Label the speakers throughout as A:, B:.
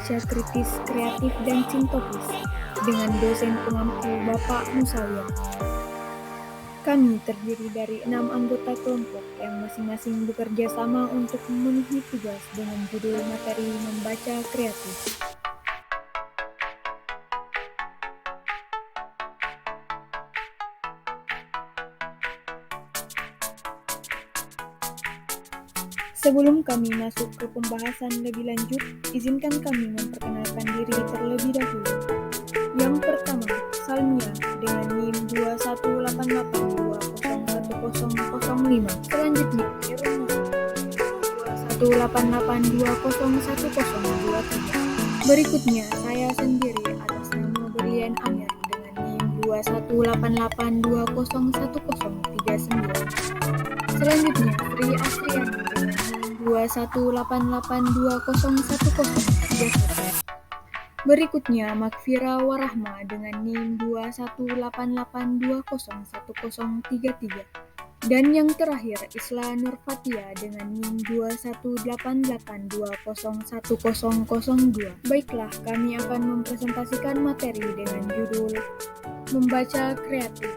A: membaca kritis, kreatif, dan sintopis dengan dosen pengampu Bapak Musawir. Kami terdiri dari 6 anggota kelompok yang masing-masing bekerja sama untuk memenuhi tugas dengan judul materi membaca kreatif. Sebelum kami masuk ke pembahasan lebih lanjut, izinkan kami memperkenalkan diri terlebih dahulu. Yang pertama, Salmia dengan NIM 2188201005. Selanjutnya, Iruna 2188201023. Berikutnya, saya sendiri atas nama Berlian Amir dengan NIM 2188201039. Selanjutnya, Sri Asriani dengan 2188201031. Berikutnya, Makfira Warahma dengan NIM 2188201033. Dan yang terakhir, Isla Nurfatia dengan NIM 2188201002. Baiklah, kami akan mempresentasikan materi dengan judul Membaca Kreatif.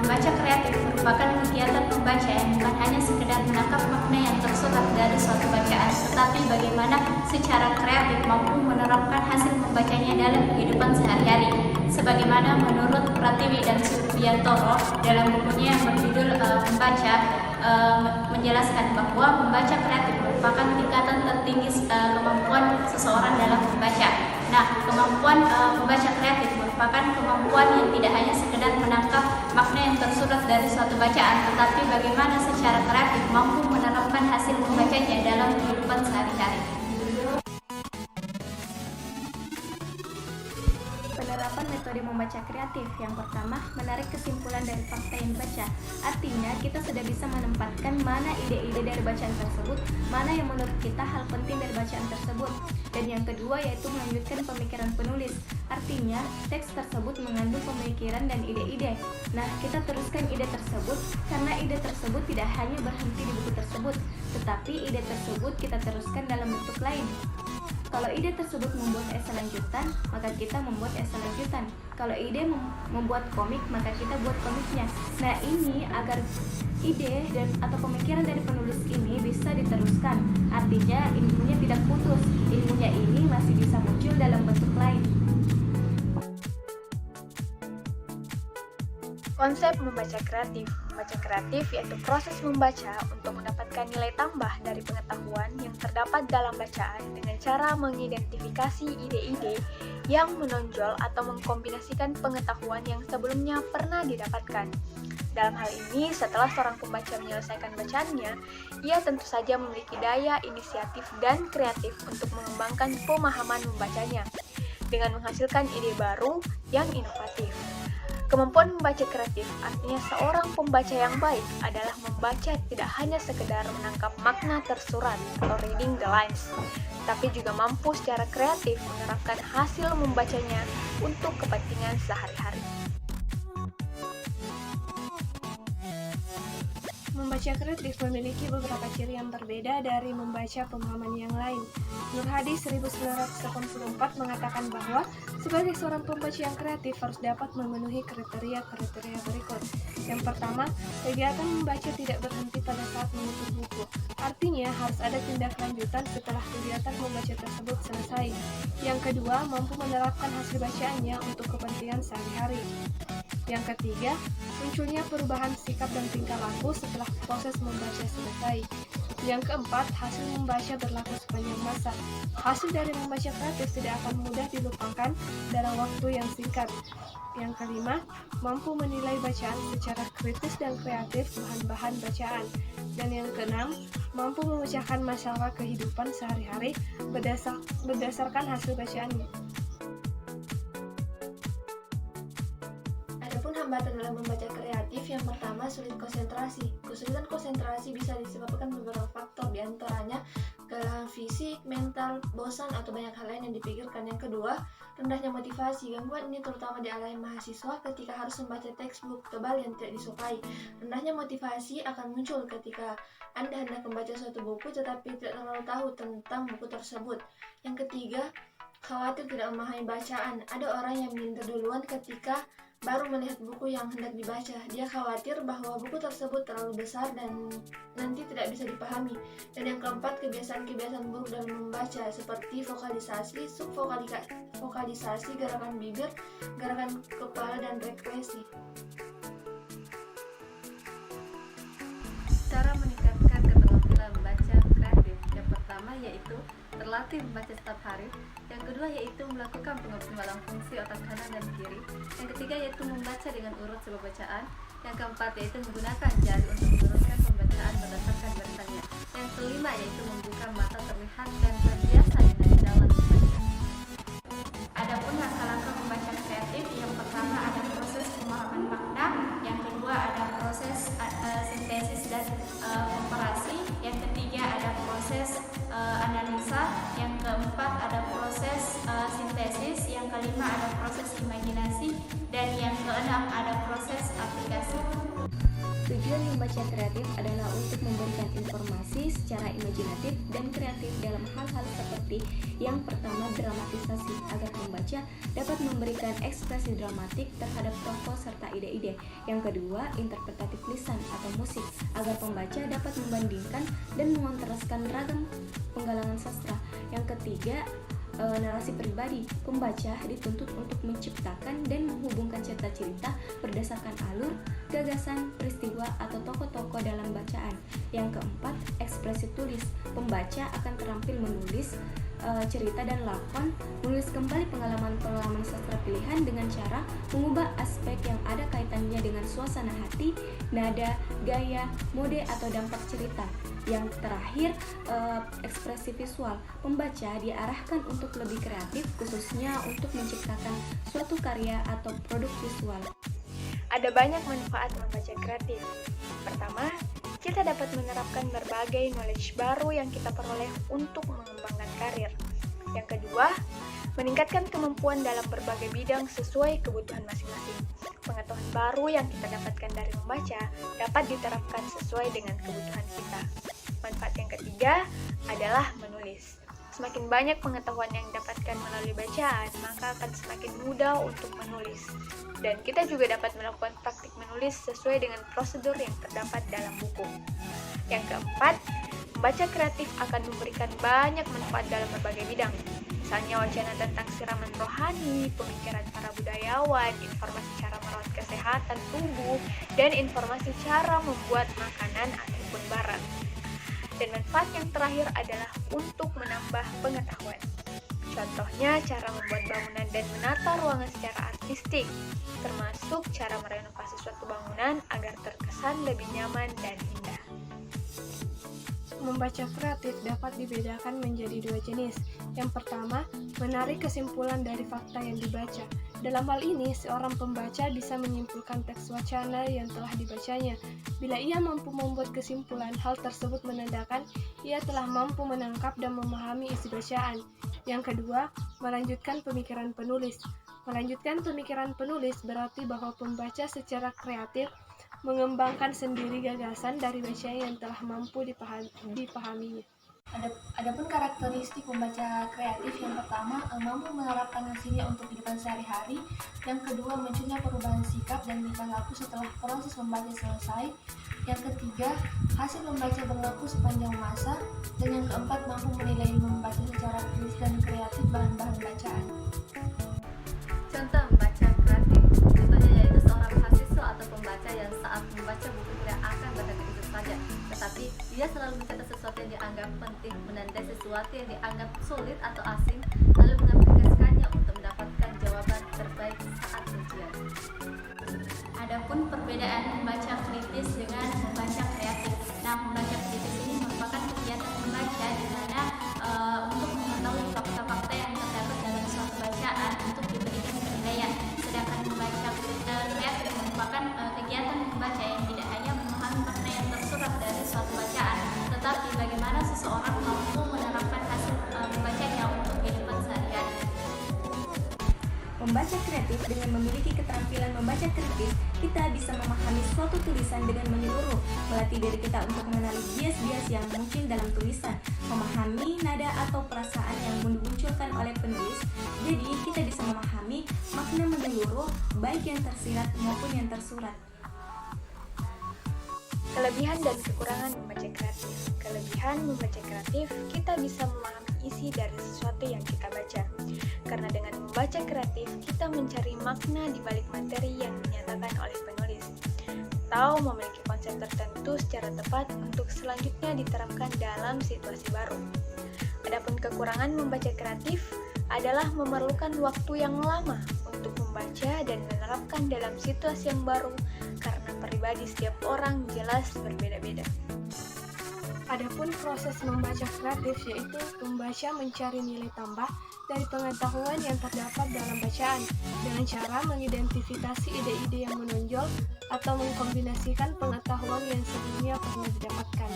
B: Membaca kreatif merupakan kegiatan membaca yang bukan hanya sekedar menangkap makna yang tersurat dari suatu bacaan, tetapi bagaimana secara kreatif mampu menerapkan hasil membacanya dalam kehidupan sehari-hari. Sebagaimana menurut Pratiwi dan Subiantoro dalam bukunya yang berjudul Membaca, menjelaskan bahwa membaca kreatif merupakan tingkatan tertinggi kemampuan seseorang dalam membaca. Nah, kemampuan membaca kreatif merupakan kemampuan yang tidak hanya sekedar menangkap makna yang tersurat dari suatu bacaan, tetapi bagaimana secara kreatif mampu menerapkan hasil membacanya dalam kehidupan sehari-hari. Penerapan metode membaca kreatif. Yang pertama, menarik kesimpulan dari fakta yang dibaca. Artinya, kita sudah bisa menempatkan mana ide-ide dari bacaan tersebut, mana yang menurut kita hal penting dari bacaan tersebut. Dan yang kedua yaitu melanjutkan pemikiran penulis. Artinya, teks tersebut mengandung pemikiran dan ide-ide. Nah, kita teruskan ide tersebut karena ide tersebut tidak hanya berhenti di buku tersebut, tetapi ide tersebut kita teruskan dalam bentuk lain. Kalau ide tersebut membuat esai lanjutan, maka kita membuat esai lanjutan. Kalau ide membuat komik, maka kita buat komiknya. Nah, ini agar ide atau pemikiran dari penulis ini bisa diteruskan. Artinya ilmunya tidak putus, ilmunya ini masih bisa muncul dalam bentuk lain.
A: Konsep membaca kreatif. Membaca kreatif yaitu proses membaca untuk mendapatkan nilai tambah dari pengetahuan yang terdapat dalam bacaan dengan cara mengidentifikasi ide-ide yang menonjol atau mengkombinasikan pengetahuan yang sebelumnya pernah didapatkan. Dalam hal ini, setelah seorang pembaca menyelesaikan bacaannya, ia tentu saja memiliki daya inisiatif dan kreatif untuk mengembangkan pemahaman membacanya dengan menghasilkan ide baru yang inovatif. Kemampuan membaca kreatif artinya seorang pembaca yang baik adalah membaca tidak hanya sekedar menangkap makna tersurat atau reading the lines, tapi juga mampu secara kreatif menerapkan hasil membacanya untuk kepentingan sehari-hari.
C: Membaca kreatif memiliki beberapa ciri yang berbeda dari membaca pemahaman yang lain. Nur Hadi 1984 mengatakan bahwa sebagai seorang pembaca yang kreatif harus dapat memenuhi kriteria-kriteria berikut. Yang pertama, kegiatan membaca tidak berhenti pada saat menutup buku. Artinya harus ada tindak lanjutan setelah kegiatan membaca tersebut selesai. Yang kedua, mampu menerapkan hasil bacaannya untuk kepentingan sehari-hari. Yang ketiga, munculnya perubahan sikap dan tingkah laku setelah proses membaca selesai. Yang keempat, hasil membaca berlaku sepanjang masa. Hasil dari membaca kreatif tidak akan mudah dilupakan dalam waktu yang singkat. Yang kelima, mampu menilai bacaan secara kritis dan kreatif bahan-bahan bacaan. Dan yang keenam, mampu memecahkan masalah kehidupan sehari-hari berdasarkan hasil bacaannya.
D: Hambatan dalam membaca kreatif, yang pertama sulit konsentrasi. Kesulitan konsentrasi bisa disebabkan beberapa faktor, diantaranya kelelahan fisik, mental, bosan, atau banyak hal lain yang dipikirkan. Yang kedua, rendahnya motivasi. Gangguan ini terutama dialami mahasiswa ketika harus membaca textbook tebal yang tidak disukai. Rendahnya motivasi akan muncul ketika Anda hendak membaca suatu buku tetapi tidak terlalu tahu tentang buku tersebut. Yang ketiga, khawatir tidak memahami bacaan. Ada orang yang minder duluan ketika baru melihat buku yang hendak dibaca. Dia khawatir bahwa buku tersebut terlalu besar dan nanti tidak bisa dipahami. Dan yang keempat, kebiasaan-kebiasaan buruk dalam membaca seperti vokalisasi, subvokalisasi, gerakan bibir, gerakan kepala, dan regresi.
E: Cara meningkatkan keterampilan membaca kreatif. Yang pertama yaitu terlatih membaca setiap hari. Yang kedua yaitu melakukan pengoptimalan fungsi otak kanan dan kiri. Yang ketiga yaitu membaca dengan urut sebuah bacaan. Yang keempat yaitu menggunakan jari untuk meneruskan pembacaan berdasarkan bacanya. Yang kelima yaitu membuka mata terlihat dan terbiasa dengan jalan membaca.
B: Adapun langkah-langkah membaca kreatif, yang pertama ada proses pemahaman makna, yang kedua ada proses sintesis dan komparasi, yang ketiga ada proses analisa, yang keempat ada proses sintesis, yang kelima ada proses imajinasi, dan yang keenam ada proses aplikasi.
E: Tujuan membaca kreatif adalah untuk memberikan informasi secara imajinatif dan kreatif dalam hal-hal seperti yang pertama, dramatisasi agar pembaca dapat memberikan ekspresi dramatik terhadap tokoh serta ide-ide. Yang kedua, interpretatif lisan atau musik agar pembaca dapat membandingkan dan mengontraskan ragam penggalangan sastra. Yang ketiga, narasi pribadi. Pembaca dituntut untuk menciptakan dan menghubungkan cerita-cerita berdasarkan alur, gagasan, peristiwa, atau tokoh-tokoh dalam bacaan. Yang keempat, ekspresi tulis. Pembaca akan terampil menulis cerita dan lakon, menulis kembali pengalaman-pengalaman sastra pilihan dengan cara mengubah aspek yang ada kaitannya dengan suasana hati, nada, gaya, mode, atau dampak cerita. Yang terakhir, ekspresi visual. Pembaca diarahkan untuk lebih kreatif, khususnya untuk menciptakan suatu karya atau produk visual.
A: Ada banyak manfaat membaca kreatif. Pertama, kita dapat menerapkan berbagai knowledge baru yang kita peroleh untuk mengembangkan karir. Yang kedua, meningkatkan kemampuan dalam berbagai bidang sesuai kebutuhan masing-masing. Pengetahuan baru yang kita dapatkan dari membaca dapat diterapkan sesuai dengan kebutuhan kita. Manfaat yang ketiga adalah menulis. Semakin banyak pengetahuan yang didapatkan melalui bacaan, maka akan semakin mudah untuk menulis. Dan kita juga dapat melakukan praktik menulis sesuai dengan prosedur yang terdapat dalam buku. Yang keempat, membaca kreatif akan memberikan banyak manfaat dalam berbagai bidang. Misalnya wacana tentang siraman rohani, pemikiran para budayawan, informasi cara merawat kesehatan tubuh, dan informasi cara membuat makanan ataupun barang. Dan manfaat yang terakhir adalah untuk menambah pengetahuan. Contohnya cara membuat bangunan dan menata ruangan secara artistik, termasuk cara merenovasi suatu bangunan agar terkesan lebih nyaman dan indah.
C: Membaca kreatif dapat dibedakan menjadi dua jenis. Yang pertama, menarik kesimpulan dari fakta yang dibaca. Dalam hal ini, seorang pembaca bisa menyimpulkan teks wacana yang telah dibacanya. Bila ia mampu membuat kesimpulan, hal tersebut menandakan ia telah mampu menangkap dan memahami isi bacaan. Yang kedua, melanjutkan pemikiran penulis. Melanjutkan pemikiran penulis berarti bahwa pembaca secara kreatif mengembangkan sendiri gagasan dari bacaan yang telah mampu dipahaminya.
D: Adapun karakteristik membaca kreatif, yang pertama, mampu menerapkan hasilnya untuk kehidupan sehari-hari. Yang kedua, munculnya perubahan sikap dan tingkah laku setelah proses membaca selesai. Yang ketiga, hasil membaca berlaku sepanjang masa. Dan yang keempat, mampu menilai membaca secara kritis dan kreatif bahan-bahan bacaan.
E: Contoh membaca kreatif, contohnya yaitu seorang mahasiswa atau pembaca yang saat membaca buku tidak akan berkata itu saja, tetapi dia selalu mencatat sesuatu yang dianggap penting, menandai sesuatu yang dianggap sulit atau asing, lalu mengaplikasikannya untuk mendapatkan jawaban terbaik saat ujian.
B: Adapun perbedaan membaca kritis dengan membaca kreatif. Nah, membaca kritis ini merupakan kegiatan membaca di mana untuk mengetahui fakta-fakta Membaca kreatif dengan memiliki keterampilan membaca kritis, kita bisa memahami suatu tulisan dengan menyeluruh, melatih diri kita untuk mengenali bias-bias yang muncul dalam tulisan, memahami nada atau perasaan yang dimunculkan oleh penulis. Jadi, kita bisa memahami makna menyeluruh, baik yang tersirat maupun yang tersurat.
A: Kelebihan dan kekurangan membaca kreatif. Kelebihan membaca kreatif, kita bisa memahami isi dari sesuatu yang kita baca. Karena dengan membaca kreatif, kita mencari makna di balik materi yang dinyatakan oleh penulis, atau memiliki konsep tertentu secara tepat untuk selanjutnya diterapkan dalam situasi baru. Adapun kekurangan membaca kreatif adalah memerlukan waktu yang lama untuk membaca dan menerapkan dalam situasi yang baru, karena pribadi setiap orang jelas berbeda-beda.
C: Adapun proses membaca kreatif yaitu pembaca mencari nilai tambah dari pengetahuan yang terdapat dalam bacaan dengan cara mengidentifikasi ide-ide yang menonjol atau mengkombinasikan pengetahuan yang sebelumnya pernah didapatkan.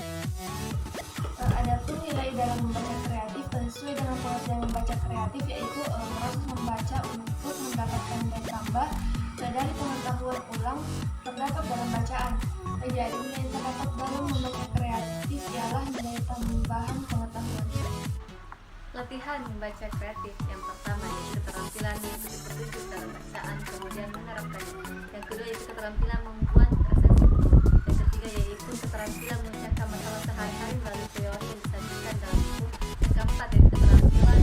D: Adapun nilai dalam membaca kreatif sesuai dengan pengertian membaca kreatif yaitu proses membaca untuk mendapatkan nilai tambah dari pengetahuan ulang terdapat dalam bacaan. Jadi nilai yang terdapat dalam membaca kreatif ialah nilai tambahan pengetahuan.
E: Latihan membaca kreatif yang pertama yaitu keterampilan mengikuti petunjuk dalam bacaan, kemudian menerapkannya. Yang kedua yaitu keterampilan membuat resensi buku. Yang ketiga yaitu keterampilan memecahkan masalah sehari-hari melalui teori yang disajikan dalam buku. Yang keempat yaitu keterampilan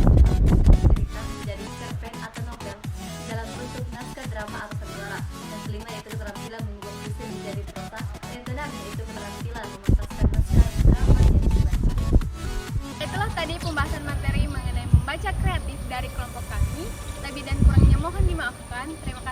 E: cerita menjadi cerpen atau novel dalam bentuk naskah drama atau sandiwara. Yang kelima yaitu keterampilan membuat puisi menjadi prosa. Yang keenam yaitu keterampilan mementaskan naskah drama yang dibaca.
A: Itulah tadi pembahasan materi mengenai membaca kreatif dari kelompok kami. Lebih dan kurangnya mohon dimaafkan. Terima kasih.